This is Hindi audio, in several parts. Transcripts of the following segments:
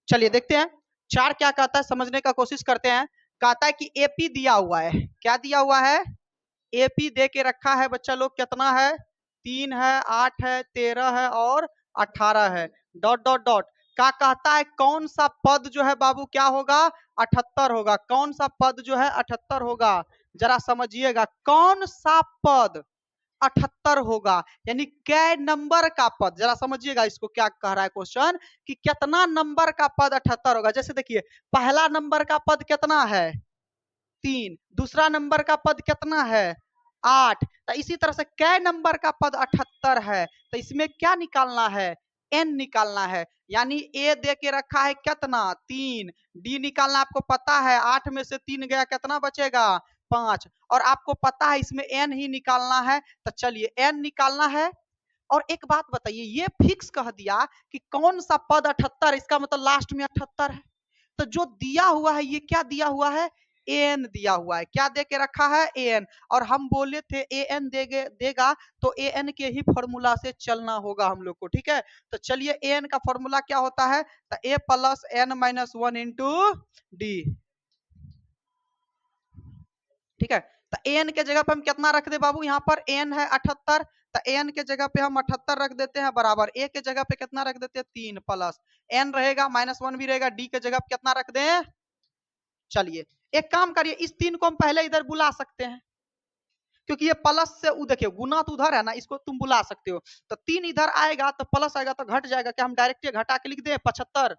चलिए देखते हैं चार क्या कहता है, समझने का कोशिश करते हैं। कहता है कि एपी दिया हुआ है, क्या दिया हुआ है, एपी दे के रखा है बच्चा लोग, कितना है, 3 है, 8 है, 13 है और 18 है, डॉट डॉट डॉट। क्या कहता है, कौन सा पद जो है बाबू क्या होगा, 78 होगा। कौन सा पद जो है 78 होगा, जरा समझिएगा, कौन सा पद 78 होगा, यानी कै नंबर का पद, जरा समझिएगा इसको क्या कह रहा है क्वेश्चन, कि कितना नंबर का पद 78 होगा। जैसे देखिए पहला नंबर का पद कितना है, 3, दूसरा नंबर का पद कितना है, 8, तो इसी तरह से कै नंबर का पद 78 है, तो इसमें क्या निकालना है, एन निकालना है। यानी ए दे के रखा है कितना, 3, डी निकालना आपको पता है, 8 में से 3 गया कितना बचेगा, 5, और आपको पता है इसमें एन ही निकालना है, तो चलिए एन निकालना है। और एक बात बताइए, ये फिक्स कह दिया कि कौन सा पद 78, इसका मतलब लास्ट में 78 है, तो जो दिया हुआ है ये क्या दिया हुआ है, एन दिया हुआ है, क्या दे के रखा है, एन। और हम बोले थे एन देगा तो एन के ही फॉर्मूला से चलना होगा हम लोग को, ठीक है। तो चलिए एन का फॉर्मूला क्या होता है, तो A plus N minus 1 into D, ठीक है। तो एन के जगह पे हम कितना रख दे बाबू, यहाँ पर एन है 78, तो एन के जगह पे हम 78 रख देते हैं, बराबर ए के जगह पे कितना रख देते हैं, 3 प्लस एन रहेगा माइनस 1 भी रहेगा, डी के जगह पे कितना रख दें। चलिए एक काम करिए, इस 3 को हम पहले इधर बुला सकते हैं, क्योंकि ये प्लस से देखिए गुना तो उधर है ना, इसको तुम बुला सकते हो। तो 3 इधर आएगा तो प्लस आएगा तो घट जाएगा, क्या हम डायरेक्ट घटा के लिख दे 75,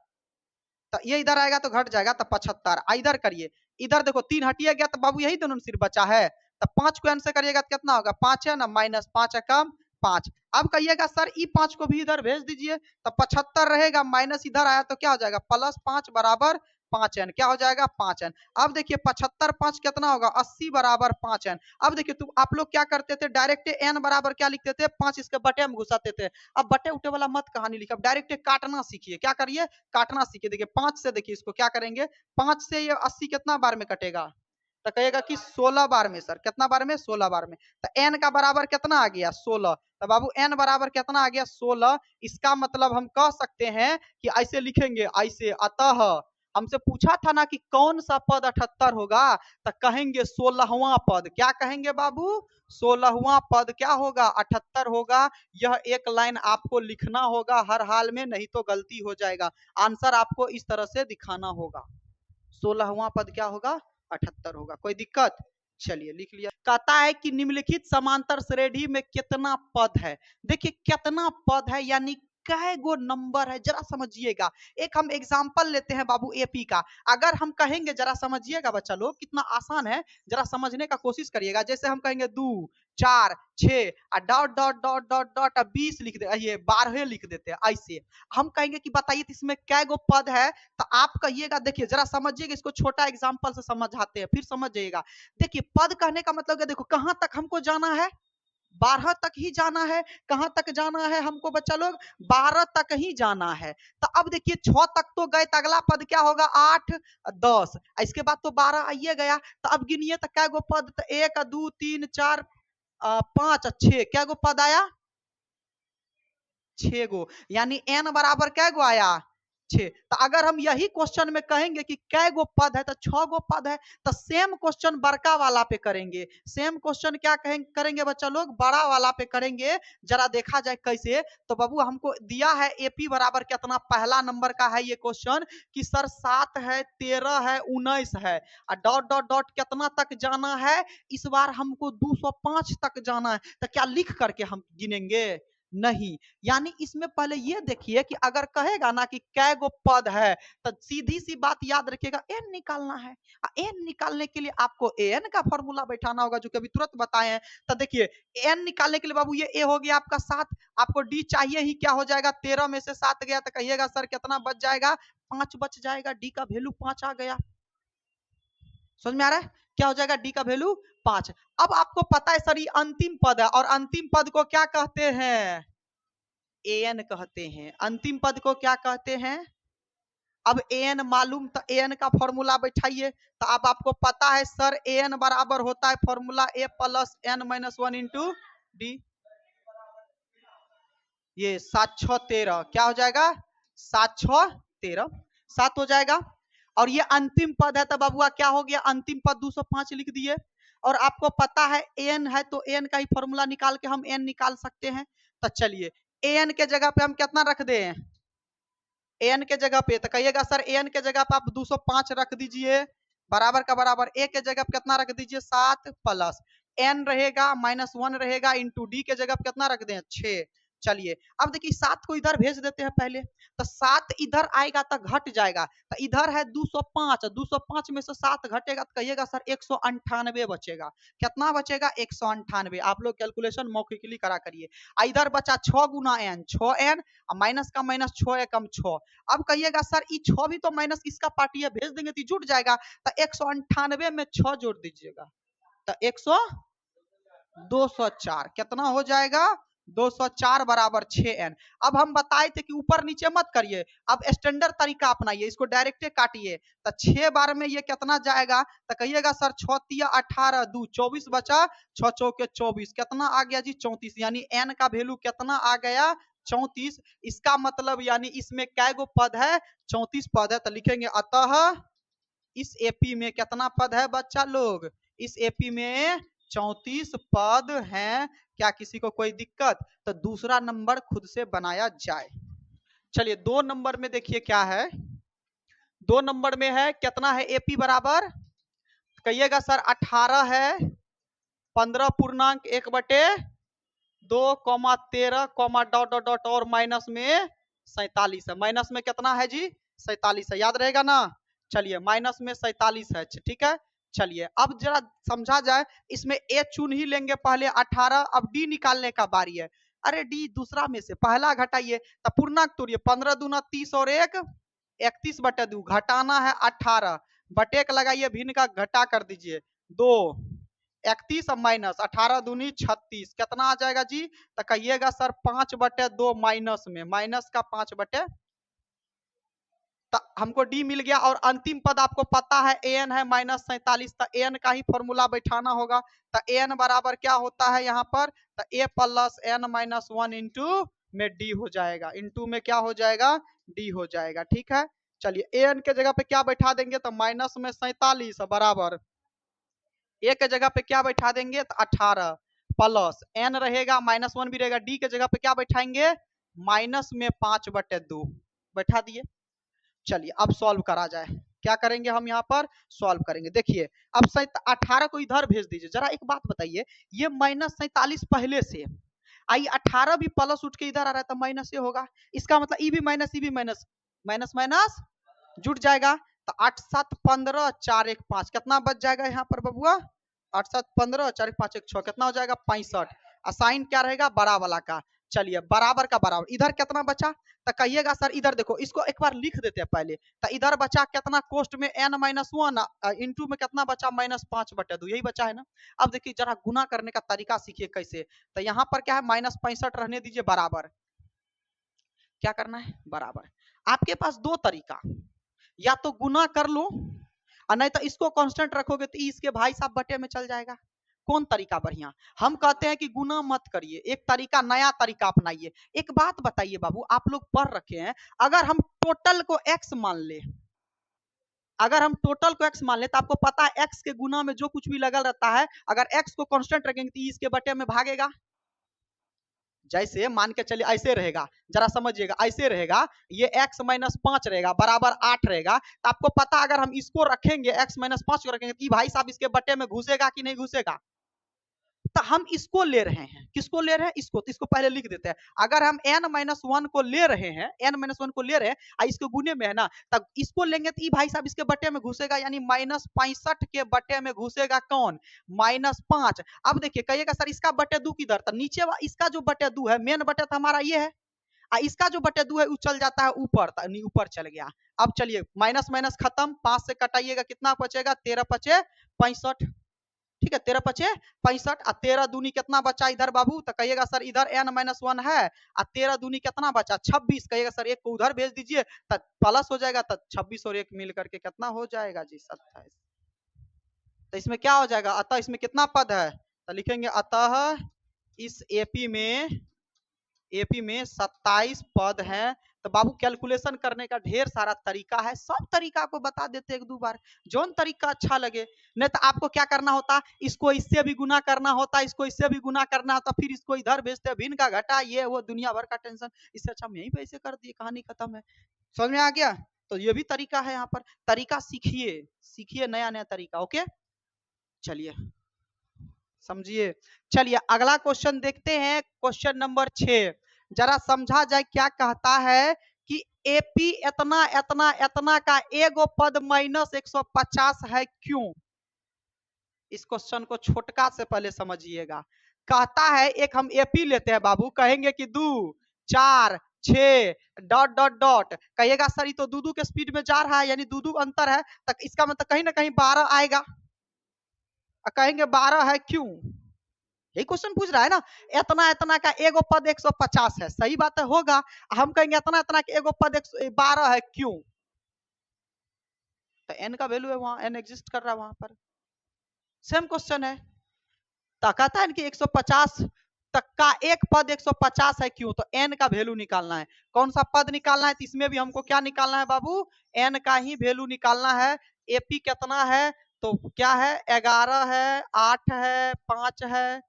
तो ये इधर आएगा तो घट जाएगा तो 75। इधर करिए, इधर देखो 3 हटिया गया तो बाबू यही दोनों सिर्फ बचा है, तो 5 को आंसर करिएगा तो कितना होगा, 5 है ना, माइनस 5 है कम 5। अब कहिएगा सर ई 5 को भी इधर भेज दीजिए, तो 75 रहेगा, माइनस इधर आया तो क्या हो जाएगा, प्लस 5 बराबर 5 एन, क्या हो जाएगा 5 एन। अब देखिए 75 5 कितना होगा, 80 बराबर 5 एन। अब देखिए तुम आप लोग क्या करते थे, डायरेक्ट एन बराबर क्या लिखते थे, 5 इसके बटे में घुसाते थे। अब बटे उठे वाला मत कहानी लिखा, डायरेक्ट काटना सीखिए, क्या करिए, काटना सीखिए। देखिए 5 से, देखिए इसको क्या करेंगे, 5 से ये 80 कितना बार में कटेगा, तो कहेगा कि 16 बार में सर, कितना बार में, 16 बार में। तो एन का बराबर कितना आ गया, 16, तो बाबू एन बराबर कितना आ गया, 16। इसका मतलब हम कह सकते हैं कि ऐसे लिखेंगे, ऐसे, अतः हमसे पूछा था ना कि कौन सा पद 78 होगा, तो कहेंगे 16वां पद, क्या कहेंगे बाबू, 16वां पद क्या होगा, 78 होगा। यह एक लाइन आपको लिखना होगा हर हाल में, नहीं तो गलती हो जाएगा। आंसर आपको इस तरह से दिखाना होगा, 16वां पद क्या होगा, 78 होगा। कोई दिक्कत, चलिए लिख लिया। कहता है कि निम्नलिखित समांतर श्रेणी में कितना पद है, देखिए कितना पद है यानी कै गो नंबर है, जरा समझिएगा। एक हम एग्जांपल लेते हैं बाबू एपी का, अगर हम कहेंगे, जरा समझिएगा बच्चा लोग, कितना आसान है, जरा समझने का कोशिश करिएगा। जैसे हम कहेंगे 2 4 6 dot dot dot dot dot 20 लिख दे, ये 12 लिख देते हैं, ऐसे हम कहेंगे कि बताइए इसमें कै गो पद है, तो आप कहिएगा, देखिए जरा समझिएगा, इसको छोटा एग्जांपल से समझाते हैं फिर समझ जाइएगा। देखिए पद कहने का मतलब है, देखो कहां तक हमको जाना है, 12 तक ही जाना है। कहां तक जाना है हमको बच्चा लोग, 12 तक ही जाना है। तो अब देखिए 6 तक तो गए, तो अगला पद क्या होगा, 8 10, इसके बाद तो 12 आइए गया। तो अब गिनिए तो क्या गो पद, तो 1 2 3 4 5 6, क्या गो पद आया, 6 गो, यानी n बराबर कै गो आया, 6। तो अगर हम यही क्वेश्चन में कहेंगे कि कै गो पद है, तो 6 गो पद है। तो सेम क्वेश्चन बड़का वाला पे करेंगे, सेम क्वेश्चन क्या करेंगे बच्चा लोग, बड़ा वाला पे करेंगे। जरा देखा जाए कैसे, तो बाबू हमको दिया है एपी बराबर कितना, पहला नंबर का है ये क्वेश्चन कि सर 7 है, 13 है, 19 है, और डॉट डॉट डॉट कितना तक जाना है, इस बार हमको 205 तक जाना है। तो क्या लिख करके हम गिनेंगे, नहीं। यानी इसमें पहले ये देखिए कि अगर कहेगा ना कि कै गो पद है, तो सीधी सी बात याद रखिएगा, एन निकालना है। एन निकालने के लिए आपको एन का फॉर्मूला बैठाना होगा, जो कि अभी तुरंत बताए हैं। तो देखिए एन निकालने के लिए बाबू ये ए हो गया आपका 7, आपको डी चाहिए ही, क्या हो जाएगा, 13 में से 7 गया, तो कहिएगा सर कितना बच जाएगा, 5 बच जाएगा, डी का वैल्यू 5 आ गया। समझ में आ रहा है, क्या हो जाएगा, डी का वैल्यू 5। अब आपको पता है सर ये अंतिम पद है, और अंतिम पद को क्या कहते हैं, एन कहते हैं। अंतिम पद को क्या कहते हैं, अब एन मालूम, तो एन का फॉर्मूला बैठाइए। तो अब आपको पता है सर एन बराबर होता है formula A plus N minus 1 into D, ये 7 6 13, क्या हो जाएगा, 7 6 13। 7 हो जाएगा। और ये अंतिम पद है तो बबुआ क्या हो गया, अंतिम पद 205 लिख दिए। और आपको पता है एन है तो एन का ही फॉर्मूला निकाल के हम एन निकाल सकते हैं। तो चलिए एन के जगह पे हम कितना रख दें, एन के जगह पे तो कहिएगा सर एन के जगह पे आप 205 रख दीजिए, बराबर का बराबर ए के जगह पे कितना रख दीजिए 7 प्लस एन रहेगा -1 रहेगा इंटू डी के जगह पे कितना रख दें 6। चलिए अब देखिए 7 को इधर भेज देते हैं पहले, तो 7 इधर आएगा तो घट जाएगा, तो इधर है 205, 205 में से 7 घटेगा तो कहिएगा सर 198 बचेगा। कितना बचेगा 198। आप लोग कैलकुलेशन मौखिकली करा करिए। इधर बचा 6 गुना एन, 6 एन माइनस का माइनस 6 एकम 6। अब कहिएगा सर ये 6 भी तो माइनस इसका पार्टी है, भेज देंगे तो जुट जाएगा, तो 198 में 6 जोड़ दीजिएगा तो 204 कितना हो जाएगा 204 बराबर 6n। अब हम बताए थे कि ऊपर नीचे मत करिए, अब स्टैंडर्ड तरीका अपनाइए, इसको डायरेक्ट काटिए तो 6 बार में ये कितना जाएगा, तो कहिएगा सर 6 तिया 18 2 24 बचा, 6 चौके 24 कितना आ गया जी 34, यानी n का वैल्यू कितना आ गया 34। इसका मतलब यानी इसमें कै गो पद है 34 पद है, तो लिखेंगे अतः इस एपी में कितना पद है बच्चा लोग, इस एपी में 34 पद हैं। क्या किसी को कोई दिक्कत, तो दूसरा नंबर खुद से बनाया जाए। चलिए 2 नंबर में देखिए क्या है, 2 नंबर में है कितना है एपी बराबर, कहिएगा सर 18 है 15 पूर्णांक 1/2, 13 डॉट डॉट डॉट और माइनस में 47 है, माइनस में कितना है जी 47 है, याद रहेगा ना। चलिए माइनस में 47 है, ठीक है। चलिए अब जरा समझा जाए, इसमें ए चुन ही लेंगे पहले 18, अब डी निकालने का बारी है। अरे डी दूसरा में से पहला घटाइए, तो पूर्णांक तोड़िए, 15 दूना 30 और 1 31/2, घटाना है 18, बटे का लगाइए, भिन्न का घटा कर दीजिए 2 31 माइनस 18 दूनी 36 कितना आ जाएगा जी, तो कहिएगा सर 5/2 माइनस में, माइनस का 5/, तो हमको डी मिल गया। और अंतिम पद आपको पता है एन है -47, तो एन का ही फॉर्मूला बैठाना होगा, तो एन बराबर क्या होता है यहाँ पर, तो ए प्लस एन -1 इंटू में डी हो जाएगा, इंटू में क्या हो जाएगा डी हो जाएगा, ठीक है। चलिए एन के जगह पे क्या बैठा देंगे, तो माइनस में 47 बराबर ए के जगह पे क्या बैठा देंगे तो 18 प्लस एन रहेगा -1 भी रहेगा, डी के जगह पे क्या बैठाएंगे माइनस में 5/2 बैठा दिए। चलिए अब सॉल्व करा जाए, क्या करेंगे हम यहाँ पर सॉल्व करेंगे। देखिए अब 18 को इधर भेज दीजिए। जरा एक बात बताइए, ये -47 पहले से आई, 18 भी प्लस उठ के इधर आ रहा है तो माइनस ये होगा, इसका मतलब ई भी माइनस ई भी माइनस, माइनस माइनस जुट जाएगा, तो 8 7 15 4 1 5 कितना बच जाएगा यहाँ पर बबुआ, 8 7 15 4 1 5 1 6 कितना हो जाएगा 65। असाइन क्या रहेगा बड़ा वाला का। चलिए बराबर का बराबर, इधर कितना बचा, तो कहिएगा सर इधर देखो, इसको एक बार लिख देते हैं पहले, तो इधर बचा कितना कोष्ट में n-1 इंटू में कितना बचा -5/2, यही बचा है ना। अब देखिए जरा गुना करने का तरीका सीखिए कैसे, तो यहाँ पर क्या है -65 रहने दीजिए बराबर, क्या करना है बराबर। आपके पास दो तरीका, या तो गुना कर लो और नहीं तो इसको कांस्टेंट रखोगे तो इसके भाई साहब बटे में चल जाएगा। कौन तरीका बढ़िया, हम कहते हैं कि गुना मत करिए, एक तरीका नया तरीका अपनाइए। एक बात बताइए बाबू, आप लोग पढ़ रखे हैं, अगर हम टोटल को x मान ले, अगर हम टोटल को x मान ले तो आपको पता है x के गुना में जो कुछ भी लगल रहता है, अगर x को कांस्टेंट रखेंगे तो इसके बटे में भागेगा। जैसे मान के चलिए ऐसे रहेगा, जरा समझिएगा, ऐसे रहेगा, ये x -5 रहेगा बराबर 8 रहेगा, तो आपको पता अगर हम इसको रखेंगे x -5 को रखेंगे तो भाई साहब इसके बटे में घुसेगा कि नहीं घुसेगा। तो हम इसको ले रहे हैं, किसको ले रहे हैं इसको, तो इसको पहले लिख देते हैं। अगर हम n-1 को ले रहे हैं, n-1 को ले रहे हैं और इसको गुने में है ना, तब इसको लेंगे तो भाई साहब इसके बटे में घुसेगा, यानी -65 के बटे में घुसेगा कौन -5। अब देखिए कहिएगा सर इसका बटे 2 किधर, तो नीचे इसका जो बटे 2 है, मेन बटे तो हमारा ये है, इसका जो बटे 2 है वो चल जाता है ऊपर, ऊपर चल गया। अब चलिए माइनस माइनस खत्म, 5 से कटाइएगा कितना बचेगा 13 5 65, ठीक है 13 5 65 और 13 दूनी कितना बचा इधर बाबू, तो कहिएगा सर इधर n-1 है और 13 दूनी कितना बचा 26, कहिएगा सर एक को उधर भेज दीजिए तो प्लस हो जाएगा, तो 26 और 1 मिल करके कितना हो जाएगा जी 27। तो इसमें क्या हो जाएगा, अतः इसमें कितना पद है, तो लिखेंगे अतः इस एपी में 27 पद हैं। तो बाबू कैलकुलेशन करने का ढेर सारा तरीका है, सब तरीका को बता देते एक दो बार, जौन तरीका अच्छा लगे। नहीं तो आपको क्या करना होता, इसको इससे भी गुना करना होता, इसको इससे भी गुना करना होता, फिर इसको इधर भेजते, भिन्न का घटा, ये वो दुनिया भर का टेंशन। इससे अच्छा हम यहीं पे ऐसे कर दिए, कहानी खत्म है। समझ में आ गया? तो ये भी तरीका है, यहाँ पर तरीका सीखिए, सीखिए नया नया तरीका। ओके, चलिए समझिए। चलिए अगला क्वेश्चन देखते हैं, क्वेश्चन नंबर 6, जरा समझा जाए क्या कहता है कि एपी इतना इतना इतना का एगो पद -150 है क्यों। इस क्वेश्चन को छोटका से पहले समझिएगा। कहता है एक हम एपी लेते हैं बाबू, कहेंगे कि 2 4 6 डॉट डॉट डॉट, कहिएगा सर ये तो 2 के स्पीड में जा रहा है, यानी 2 अंतर है, तक इसका मतलब कहीं ना कहीं 12 आएगा। कहेंगे 12 है क्यों, यही क्वेश्चन पूछ रहा है ना। इतना इतना का एगो पद 150 है, सही बात है, होगा। हम कहेंगे इतना इतना का एगो पद 12 है क्यों, तो एन का वैल्यू है वहां, एन एग्जिस्ट कर रहा है वहां पर। सेम क्वेश्चन है, तो कहता है कि 150 तक का एक पद 150 है क्यों, तो एन का वैल्यू निकालना है। कौन सा पद निकालना है, तो इसमें भी हमको क्या निकालना है बाबू, एन का ही वैल्यू निकालना है। एपी कितना है, तो क्या है, 11 है, 8 है, 5 है,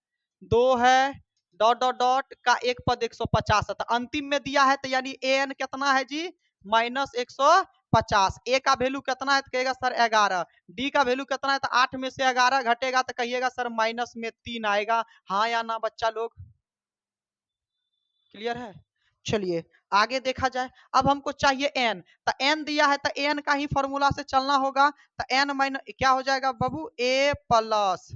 2 है, डॉट डॉट डॉट का एक पद 150 है, तो अंतिम में दिया है, तो यानी एन कितना है जी, -150। ए का वैल्यू कितना है, तो कहेगा सर 11। डी का वैल्यू कितना है, तो 8 में से 11 घटेगा, तो कहिएगा सर माइनस में 3 आएगा। हाँ या ना बच्चा लोग, क्लियर है? चलिए आगे देखा जाए। अब हमको चाहिए एन, तो एन दिया है, तो एन का ही फॉर्मूला से चलना होगा। तो एन माइनस क्या हो जाएगा बाबू, ए प्लस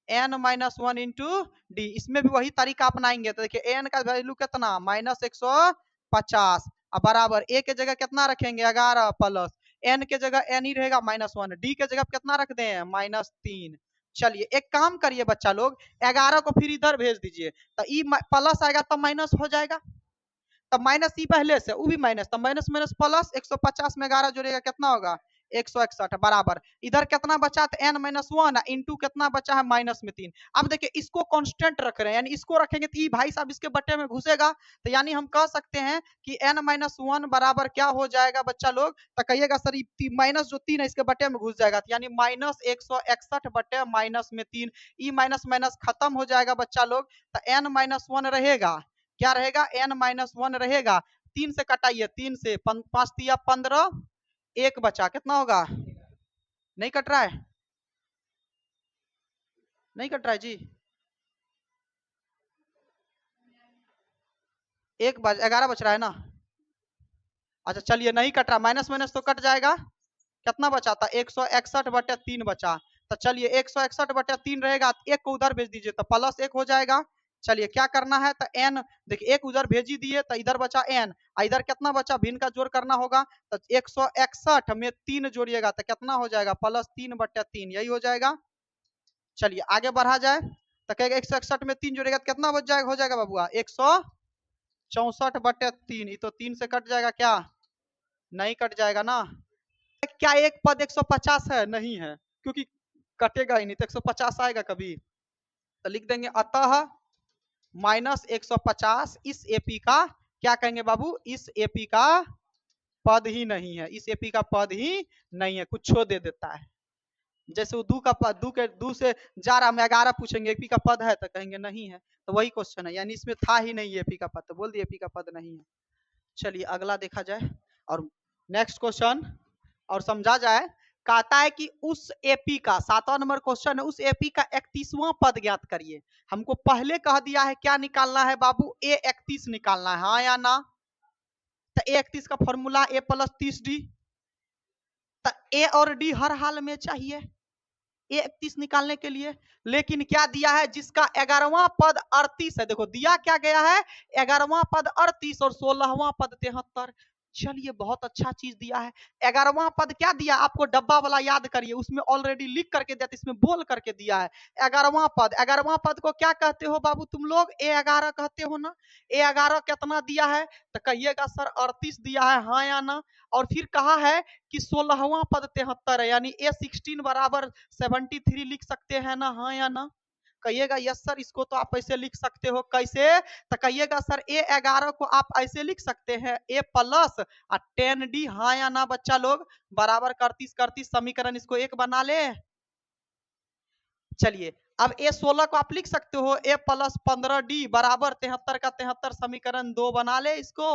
n-1 इंटू डी। इसमें भी वही तरीका अपनाएंगे, तो देखिए एन का वैल्यू कितना, -150, बराबर ए के जगह कितना रखेंगे, 11 प्लस एन के जगह एन ही रहेगा -1, डी के जगह कितना रख दें, -3। चलिए एक काम करिए बच्चा लोग, 11 को फिर इधर भेज दीजिए, तो ई प्लस आएगा तब माइनस हो जाएगा, तब माइनस ई पहले से, वो भी माइनस, तब माइनस माइनस प्लस, 150 में 11 जोड़ेगा कितना होगा, 161, बराबर इधर कितना बचा, तो n-1 इंटू कितना बचा है, -3। अब देखिए इसको कांस्टेंट रख रहे हैं, यानी इसको रखेंगे तो भाई साहब इसके बट्टे में घुसेगा, तो यानी हम कह सकते हैं कि n-1 बराबर क्या हो जाएगा बच्चा लोग, तो कहिएगा सर माइनस जो 3 है इसके बट्टे में घुस जाएगा, यानी -161 बट्टे -3। ई माइनस माइनस खत्म हो जाएगा बच्चा लोग, तो n-1 रहेगा, क्या रहेगा, n-1 रहेगा। 3 से कटाइए, 3 से 5 तिया 15, एक बचा, कितना होगा, नहीं कट रहा है, नहीं कट रहा है जी, एक 11 बच रहा है ना। अच्छा चलिए नहीं कट रहा, माइनस माइनस तो कट जाएगा, कितना बचा था, 161/3 बचा। तो चलिए 161/3 रहेगा, एक को उधर भेज दीजिए तो प्लस 1 हो जाएगा। चलिए क्या करना है, तो एन देखिए एक उधर भेज ही दिए, तो इधर बचा एन, इधर कितना बचा, भिन्न का जोड़ करना होगा, तो 161 में 3 जोड़िएगा तो कितना हो जाएगा, +3/3, यही हो जाएगा। चलिए आगे बढ़ा जाए, तो कहेगा 161 में 3 जोड़ेगा तो कितना बच जाएगा, हो जाएगा बाबुआ 164/3, ये तो 3 से कट जाएगा, क्या नहीं कट जाएगा ना। क्या एक पद 150 है, नहीं है, क्योंकि कटेगा ही नहीं, तो 150 आएगा कभी, तो लिख देंगे अतः -150 इस एपी का, क्या कहेंगे बाबू, इस एपी का पद ही नहीं है, इस एपी का पद ही नहीं है, कुछ दे देता है। जैसे वो 2 का पद, 2 के 2 से जा रहा, मैं 11 पूछेंगे एपी का पद है, तो कहेंगे नहीं है, तो वही क्वेश्चन है, यानी इसमें था ही नहीं एपी का पद, तो बोल दिए एपी का पद नहीं है। चलिए अगला देखा जाए, और नेक्स्ट क्वेश्चन और समझा जाए। कहता है कि उस एपी का 7वां नंबर क्वेश्चन है, उस एपी का 31वां पद ज्ञात करिए। हमको पहले कह दिया है क्या निकालना है बाबू, ए 31 निकालना है, हाँ या ना। तो ए 31 का फॉर्मूला ए प्लस 30d, तो ए और डी हर हाल में चाहिए ए 31 निकालने के लिए। लेकिन क्या दिया है, जिसका 11वां पद 38 है, देखो दिया क्या गया है, 11वां पद 38 और 16वां पद 73। चलिए बहुत अच्छा चीज दिया है। 11वां पद क्या दिया, आपको डब्बा वाला याद करिए, उसमें ऑलरेडी लिख करके दिया, इसमें बोल करके दिया है। 11वां पद को क्या कहते हो बाबू तुम लोग, ए11 कहते हो ना। ए11 कितना दिया है, तो कहिएगा सर 38 दिया है, हाँ या ना। और फिर कहा है कि 16वां पद 73 है, यानी A16 बराबर 73 लिख सकते हैं ना, हाँ या ना। कहिएगा यस सर इसको तो आप ऐसे लिख सकते हो, कैसे? तो कहिएगा सर A11 को आप ऐसे लिख सकते हैं A प्लस 10D, हाँ या ना बच्चा लोग? बराबर 31 समीकरण इसको एक बना ले। चलिए अब A16 को आप लिख सकते हो A प्लस 15D बराबर 73 का 73 समीकरण 2 बना ले इसको।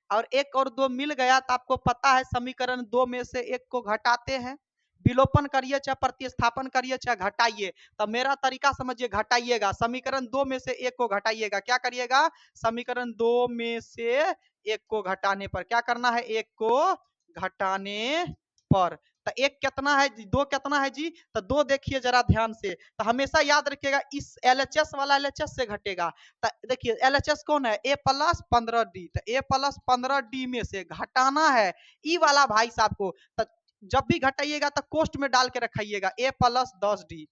और एक और दो मिल गया तो आपको पता है समीकरण 2 में से एक को घटाते हैं, विलोपन करिए चाहे प्रतिस्थापन करिए चाहे घटाइए। तो मेरा तरीका समझिए, घटाइएगा, समीकरण 2 में से एक को घटाइएगा। क्या करिएगा? समीकरण 2 में से एक को घटाने पर क्या करना है? एक को घटाने पर। तो एक कितना है जी? 2 कितना है जी? तो 2 देखिए जरा ध्यान से, तो हमेशा याद रखिएगा इस LHS वाला LHS से घटेगा। तो देखिए LHS कौन है? A plus 15D। तो A प्लस 15D में से घटाना है ई वाला भाई साहब को। तो जब भी घटाइएगा तो कोष्ट में डाल के रखाइएगा A plus 10D।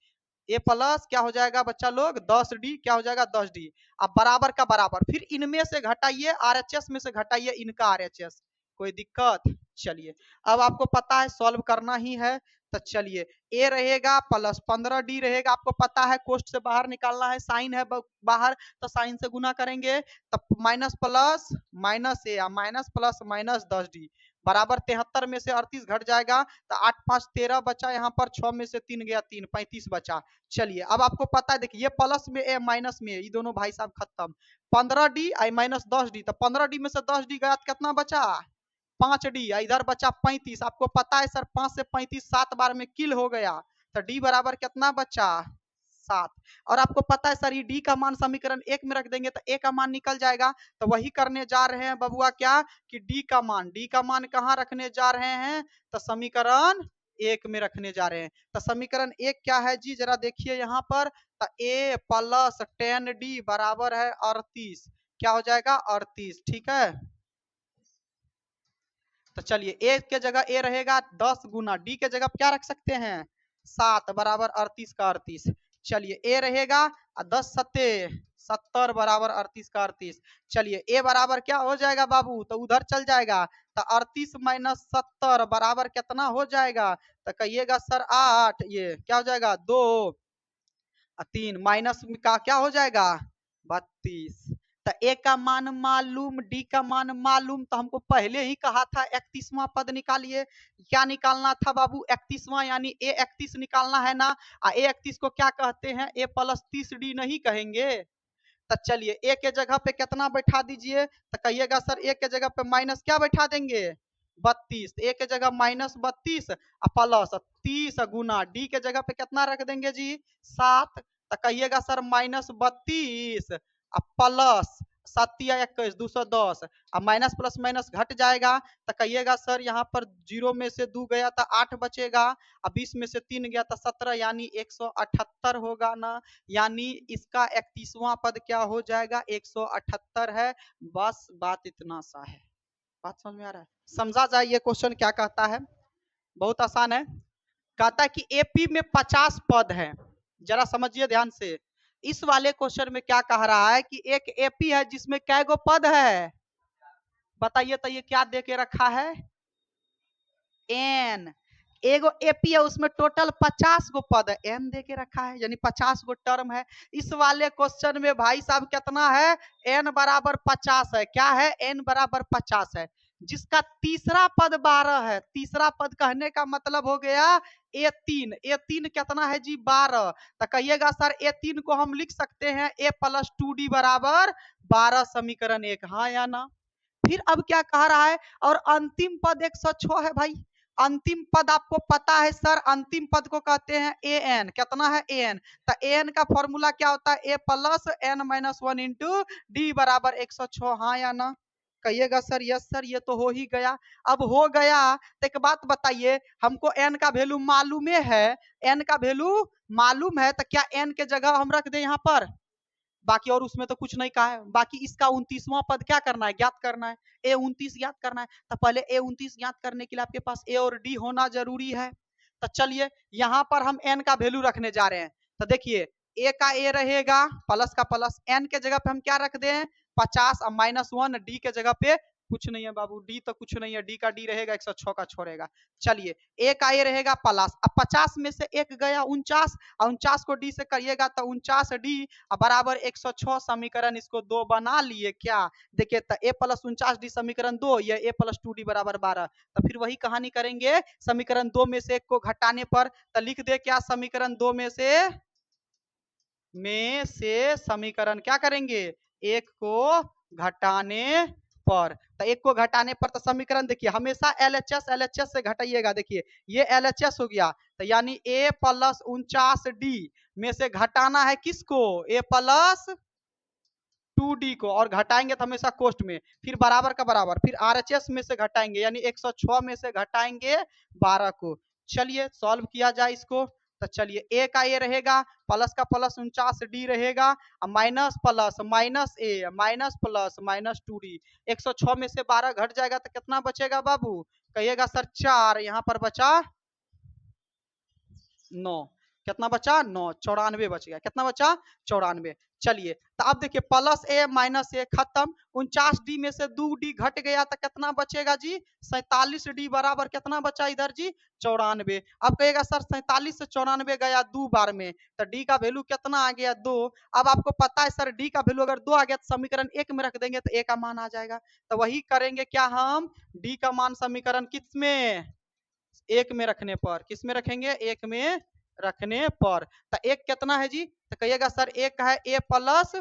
A plus क्या हो जाएगा बच्चा लोग? 10D क्या हो जाएगा? 10D। अब बराबर का बराबर, फिर इनमें से घटाइए, RHS में से घटाइए इनका RHS। कोई दिक्कत? चलिए अब आपको पता है सॉल्व करना ही है। तो चलिए A रहेगा प्लस 15D रहेगा, आपको पता है कोष्ट से बाहर निकालना है, साइन है बाहर तो साइन से गुना करेंगे, तब minus plus minus A minus plus minus 10D बराबर 73 में से 38 घट जाएगा तो 8 5 13 बचा, यहाँ पर 6 में से 3 गया 3 35 बचा। चलिए अब आपको पता है, देखिए ये प्लस में A माइनस में ये दोनों भाई साहब खत्म। 15D आई माइनस 10D, तो 15D में से 10D गया तो कितना बचा? 5D। इधर बचा 35। आपको पता है सर 5 से 35 7 बार में किल हो गया, तो D बराबर कितना बचा? 7। और आपको पता है सर ये D का मान समीकरण 1 में रख देंगे तो A का मान निकल जाएगा। तो वही करने जा रहे हैं बबुआ, क्या कि D का मान कहाँ रखने जा रहे हैं? तो समीकरण 1 में रखने जा रहे हैं। तो समीकरण 1 क्या है जी? जरा देखिए यहाँ पर, तो A प्लस 10D बराबर है 38। क्या हो जाएगा? 38। ठीक है, तो चलिए A के जगह A रहेगा 10 गुना D के जगह क्या रख सकते हैं? 7 बराबर 38 का 38। चलिए A रहेगा 10 सत्ते 70 बराबर 38 का 38। चलिए A बराबर क्या हो जाएगा बाबू? तो उधर चल जाएगा, तो 38 माइनस 70 बराबर कितना हो जाएगा? तो कहिएगा सर 8, ये क्या हो जाएगा? 2 3 माइनस का क्या हो जाएगा? 32। तो ए का मान मालूम, डी का मान मालूम, तो हमको पहले ही कहा था 31वां पद निकालिए। क्या निकालना था बाबू? 31वां, यानी ए 31 निकालना है ना। ए 31 को क्या कहते हैं? ए प्लस 30D नहीं कहेंगे। तो चलिए ए के जगह पे कितना बैठा दीजिए? तो कहिएगा सर ए के जगह पे माइनस क्या बैठा देंगे? 32। ए के जगह माइनस 32 प्लस 30 गुना डी के जगह पे कितना रख देंगे जी? 7। तो कहिएगा sir minus 32 plus 7 210 minus plus minus घट जाएगा। तो कहिएगा सर यहाँ पर 0 में से 2 गया तो 8 बचेगा, 20 में से 3 गया तो 17, यानी 178 होगा ना। यानी इसका 31वां पद क्या हो जाएगा? 178 है। बस बात इतना सा है। बात समझ में आ रहा है? समझा जाए ये क्वेश्चन क्या कहता है? बहुत आसान है। कहता है कि एपी में 50 पद हैं। जरा समझिए ध्यान से, इस वाले क्वेश्चन में क्या कह रहा है कि एक एपी है जिसमें कै गो पद है? बताइए तो ये क्या दे के रखा है? एन। एगो एपी है उसमें टोटल 50 गो पद है, एन दे के रखा है, यानी 50 गो टर्म है। इस वाले क्वेश्चन में भाई साहब कितना है? एन बराबर 50 है। क्या है? एन बराबर 50 है, जिसका तीसरा पद 12 है। तीसरा पद कहने का मतलब हो गया A3। A3 कितना है जी? 12। तो कहिएगा सर A3 को हम लिख सकते हैं A प्लस 2D बराबर 12 समीकरण 1, हाँ या ना? फिर अब क्या कह रहा है? और अंतिम पद 106 है भाई। अंतिम पद आपको पता है सर, अंतिम पद को कहते हैं ए एन। कितना है? A N. तो ए एन का फॉर्मूला क्या होता है? A plus N minus 1 into D बराबर 106, हाँ या ना? कहिएगा सर यस सर, ये तो हो ही गया। अब हो गया तो एक बात बताइए, हमको एन का वैल्यू मालूम है, एन का वैल्यू मालूम है, तो क्या एन के जगह हम रख दें यहाँ पर? बाकी और उसमें तो कुछ नहीं कहा है। बाकी इसका 29वां पद क्या करना है? ज्ञात करना है। ए 29 ज्ञात करना है। तो पहले ए 29 ज्ञात करने के लिए आपके पास ए और डी होना जरूरी है। तो चलिए यहाँ पर हम एन का वैल्यू रखने जा रहे हैं। तो देखिए ए का ए रहेगा प्लस का प्लस, एन के जगह पे हम क्या रख दें? 50 और माइनस 1, डी के जगह पे कुछ नहीं है बाबू, डी तो कुछ नहीं है, डी का डी रहेगा 106 का छोड़ेगा। चलिए ए का ए रहेगा प्लस, अब 50 में से एक गया 49 और 49 को डी से करिएगा तो 49 डी बराबर 106 समीकरण इसको 2 बना लिए क्या। देखिए तो ए प्लस 49 डी समीकरण 2, ये ए प्लस 2 डी बराबर 12। तो फिर वही कहानी करेंगे, समीकरण 2 में से एक को घटाने पर तो लिख दे क्या, समीकरण 2 में से समीकरण क्या करेंगे, एक को घटाने पर। तो एक को घटाने पर तो समीकरण देखिए हमेशा एलएचएस से घटाइएगा। देखिए ये एलएचएस हो गया, तो यानी ए प्लस 49 डी में से घटाना है किसको, ए प्लस 2d को, और घटाएंगे तो हमेशा कोष्ट में, फिर बराबर का बराबर, फिर आरएचएस में से घटाएंगे यानी 106 में से घटाएंगे 12 को। चलिए सॉल्व किया जाए इसको। तो चलिए ए का ए रहेगा, प्लस का प्लस 49d रहेगा, माइनस प्लस माइनस ए माइनस प्लस माइनस 2d। 106 में से 12 घट जाएगा तो कितना बचेगा बाबू, कहिएगा सर 4, यहाँ पर बचा 9, कितना बचा 9, 94 बच गया, कितना बचा 94। चलिए तो अब देखिए प्लस ए माइनस ए खत्म, 49 डी में से 2 डी घट गया तो कितना बचेगा जी, 47 डी बराबर कितना बचा इधर जी 94। अब कहेगा सर 47 से 94 गया 2 बार में, तो डी का वैल्यू कितना आ गया 2। अब आपको पता है सर डी का वैल्यू अगर 2 आ गया तो समीकरण 1 में रख देंगे तो ए का मान आ जाएगा। तो वही करेंगे क्या, हम डी का मान समीकरण किस में, एक में रखने पर, किस में रखेंगे, एक में रखने पर। तो एक कितना है जी, तो कहिएगा सर एक है ए प्लस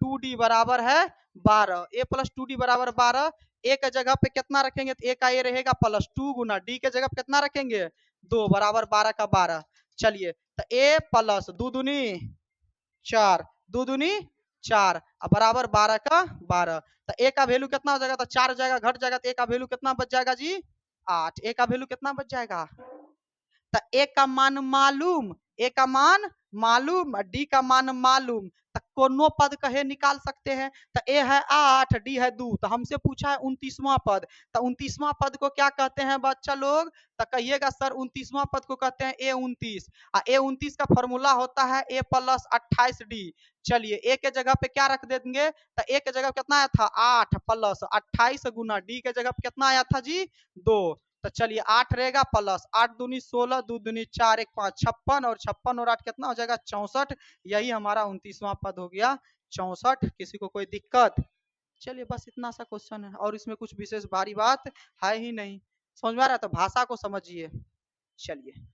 2d बराबर है 12, ए प्लस 2d बराबर 12। ए के जगह पे कितना रखेंगे, तो ए का ए रहेगा प्लस 2 गुना डी के जगह पे कितना रखेंगे 2 बराबर 12 का 12। चलिए तो ए प्लस 2 दूनी 4, 2 दूनी 4 बराबर 12 का 12। तो ए का वैल्यू कितना हो जाएगा, तो 4 जाएगा घट जाएगा, तो ए का वैल्यू कितना बच जाएगा जी 8। ए का वैल्यू कितना बच जाएगा, तो ए का मान मालूम, ए का मान मालूम, डी का मान मालूम, तो कोनो पद कहे निकाल सकते हैं। तो ए है 8, डी है 2, तो हमसे पूछा है 29वां पद, तो 29वां पद को क्या कहते हैं बच्चा लोग, तो कहिएगा सर 29वां पद को कहते हैं ए 29। ए 29 का फॉर्मूला होता है ए प्लस 28 डी। चलिए ए के जगह पे क्या रख देंगे, तो ए के जगह कितना आया था 8 प्लस 28 गुना डी के जगह पे कितना आया था जी 2। तो चलिए 8 रहेगा प्लस 8 दूनी 16, 2 दूनी 4, 1 5 56, और 56 और 8 कितना हो जाएगा 64। यही हमारा 29वां पद हो गया 64। किसी को कोई दिक्कत, चलिए बस इतना सा क्वेश्चन है, और इसमें कुछ विशेष भारी बात है ही नहीं। समझ में आ रहा है, तो भाषा को समझिए। चलिए।